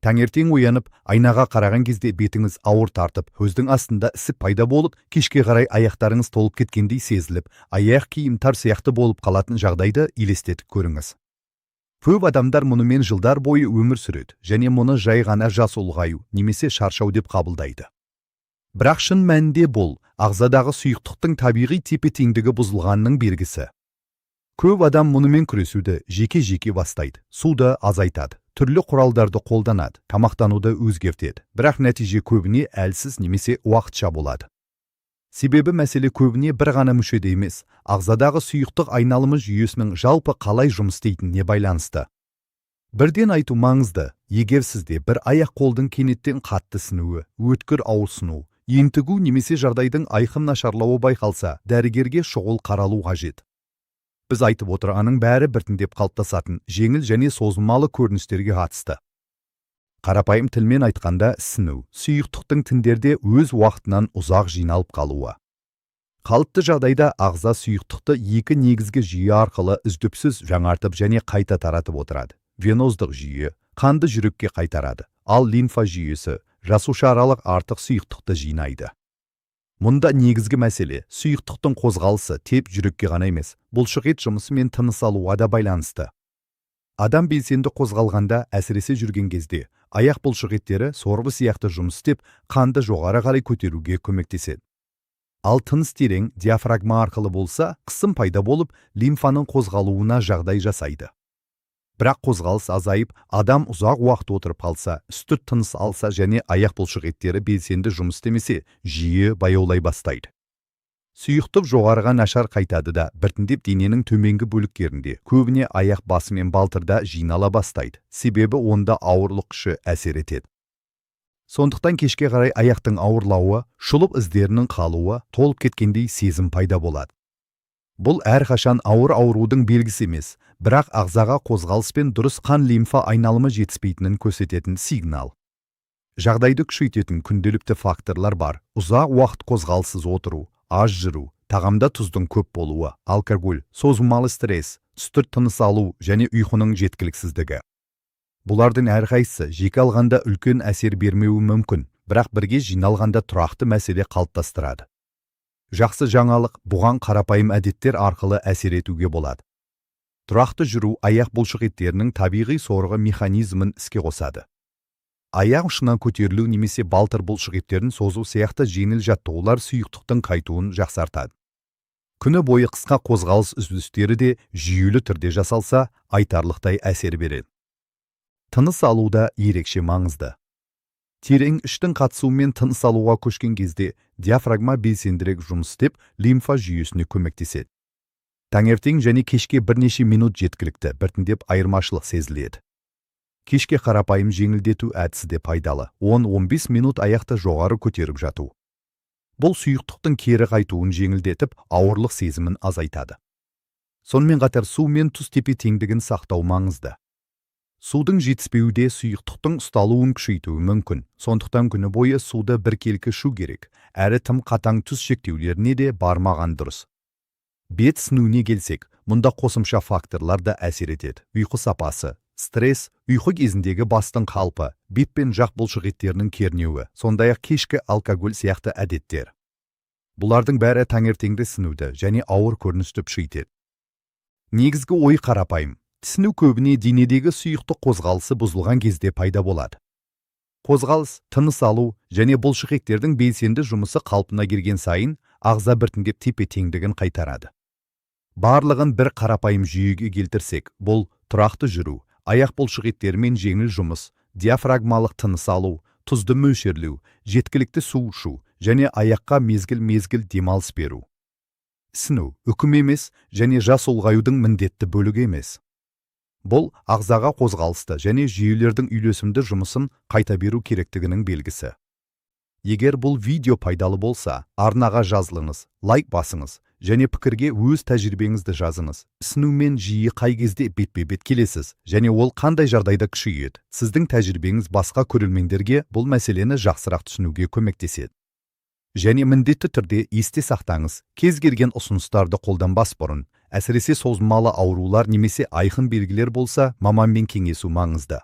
Таңертең оянып, айнаға қараған кезде бетіңіз ауыр тартып, көздің астында ісік пайда болып, кешке қарай аяқтарыңыз толып кеткендей сезіліп, аяқ киім тар сияқты болып қалатын жағдайды елестетіп көріңіз. Көп адамдар мұнымен жылдар бойы өмір сүреді, және мұны жай ғана жас ұлғаю немесе шаршау деп қабылдайды. Бірақ шын мәнінде бұл ағзадағы сұйықтықтың табиғи тепе-теңдігі бұзылғанның белгісі. Көп адам мұнымен күресуді жеке-жеке бастайды, суды азайтады, түрлі құралдарды қолданады, тамақтануды өзгертеді, бірақ нәтиже көбіне әлсіз немесе уақытша болады. Себебі мәселе көбіне бір ғана мүшеде емес, ағзадағы сұйықтық айналымы жүйесінің жалпы қалай жұмыс істейтініне байланысты. Бірден айту маңызды, егер сізде бір аяқ қолдың кенеттен қатты сынуы, өткір ауырсыну, ентігу немесе жағдайдың айқын нашарлауы байқалса, дәрігерге шұғыл қаралу қажет. Біз айтып отырғанның бәрі біртіндеп қалыптасатын жеңіл және созылмалы көріністерге қатысты. Қарапайым тілмен айтқанда, сыну, сұйықтықтың тіндерде өз уақытынан ұзақ жиналып қалуы. Қалыпты жағдайда ағза сұйықтықты екі негізгі жүйе арқылы үздіксіз жаңартып және қайта таратып отырады. Веноздық жүйе қанды жүрекке қайтарады, ал лимфа жүйесі жасушааралық артық сұйықтықты жинайды. Мұнда негізгі мәселе сұйықтықтың қозғалысы тек жүрекке ғана емес, бұлшықет жұмысы мен тыныс алуға да байланысты. Адам белсенді қозғалғанда, әсіресе жүрген кезде, аяқ бұлшықеттері сорғы сияқты жұмыс істеп, қанды жоғары қарай көтеруге көмектеседі. Ал тыныс терең диафрагма арқылы болса, қысым пайда болып, лимфаның қозғалуына жағдай жасайды. Бірақ қозғалыс азайып, адам ұзақ уақыт отырып қалса, үстірт тыныс алса және аяқ бұлшықеттері белсенді жұмыс істемесе, жиі баяулай бастайды. Сұйықтық жоғарыға нашар қайтады да, біртіндеп дененің төменгі бөліктерінде, көбіне аяқ басы мен балтырда жинала бастайды, себебі онда ауырлық күші әсер етеді. Сондықтан кешке қарай аяқтың ауырлауы, шұлып іздерінің қалуы, толып кеткендей сезім пайда болады. Бұл әрқашан ауыр аурудың белгісі емес, бірақ ағзаға қозғалыс пен дұрыс қан лимфа айналымы жетіспейтінін көрсететін сигнал. Жағдайды күшейтетін күнделікті факторлар бар: ұзақ уақыт қозғалыссыз отыру, аз жүру, тағамда тұздың көп болуы, алкоголь, созылмалы стресс, үстірт тыныс алу және ұйқының жеткіліксіздігі. Бұлардың әрқайсысы жеке алғанда үлкен әсер бермеуі мүмкін, бірақ бірге жиналғанда тұрақты мәселе қалыптастырады. Жақсы жаңалық, бұған қарапайым әдеттер арқылы әсер етуге болады. Тұрақты жүру аяқ бұлшықеттерінің табиғи сорғы механизмін іске қосады. Аяқ ұшынан көтерілу немесе балтыр бұлшықеттерін созу сияқты жеңіл жаттығулар сұйықтықтың қайтуын жақсартады. Күні бойы қысқа қозғалыс үзілістері де жүйелі түрде жасалса, айтарлықтай әсер береді. Тыныс алуда ерекше маңызды. Терең іштің қатысуымен тыныс алуға көшкен кезде диафрагма белсендірек жұмыс істеп, лимфа жүйесіне көмектеседі. Таңертең және кешке бірнеше минут жеткілікті, біртіндеп айырмашылық сезіледі. Кешке қарапайым жеңілдету әдісі де пайдалы. 10-15 минут аяқты жоғары көтеріп жату. Бұл сұйықтықтың кері қайтуын жеңілдетіп, ауырлық сезімін азайтады. Сонымен қатар су мен тұз тепе-теңдігін сақтау маңызды. Судың жетіспеуде сұйықтықтың ұсталуын күшейтуі мүмкін. Сондықтан күні бойы суды біркелкі ішу керек, әрі тым қатаң тұз шектеулеріне де бармаған дұрыс. Бет сынуына келсек, мұнда қосымша факторлар да әсер етеді. Ұйқы сапасы, стресс, ұйқы кезіндегі бастың қалпы, бет пен жақ бұлшықеттерінің кернеуі, сондай-ақ кешкі алкоголь сияқты әдеттер. Бұлардың бәрі таңертеңді сынуды және ауыр көріністі күшейтеді. Негізгі ой қарапайым. Тісіну көбіне денедегі сұйықтық қозғалысы бұзылған кезде пайда болады. Қозғалыс, тыныс алу және бұлшықеттердің белсенді жұмысы қалпына келген сайын, ағза біртіндеп тепе-теңдігін қайтарады. Барлығын бір қарапайым жүйеге келтірсек, бұл тұрақты жүру, аяқ бұлшықеттермен жеңіл жұмыс, диафрагмалық тыныс алу, тұзды мөлшерлеу, жеткілікті су ішу және аяққа мезгіл-мезгіл демалыс беру. Сыну үкім емес және жас ұлғаюдың міндетті бөлігі емес. Бұл ағзаға қозғалысты және жүйелердің үйлесімді жұмысын қайта беру керектігінің белгісі. Егер бұл видео пайдалы болса, арнаға жазылыңыз, лайк басыңыз және пікірге өз тәжірибеңізді жазыңыз. Сынумен жиі қай кезде бетпе-бет келесіз және ол қандай жағдайда күшейеді? Сіздің тәжірибеңіз басқа көрермендерге бұл мәселені жақсырақ түсінуге көмектеседі. Және міндетті түрде есте сақтаңыз, кез келген ұсыныстарды қолданбас бұрын, әсіресе созылмалы аурулар немесе айқын белгілер болса, маманмен кеңесу маңызды.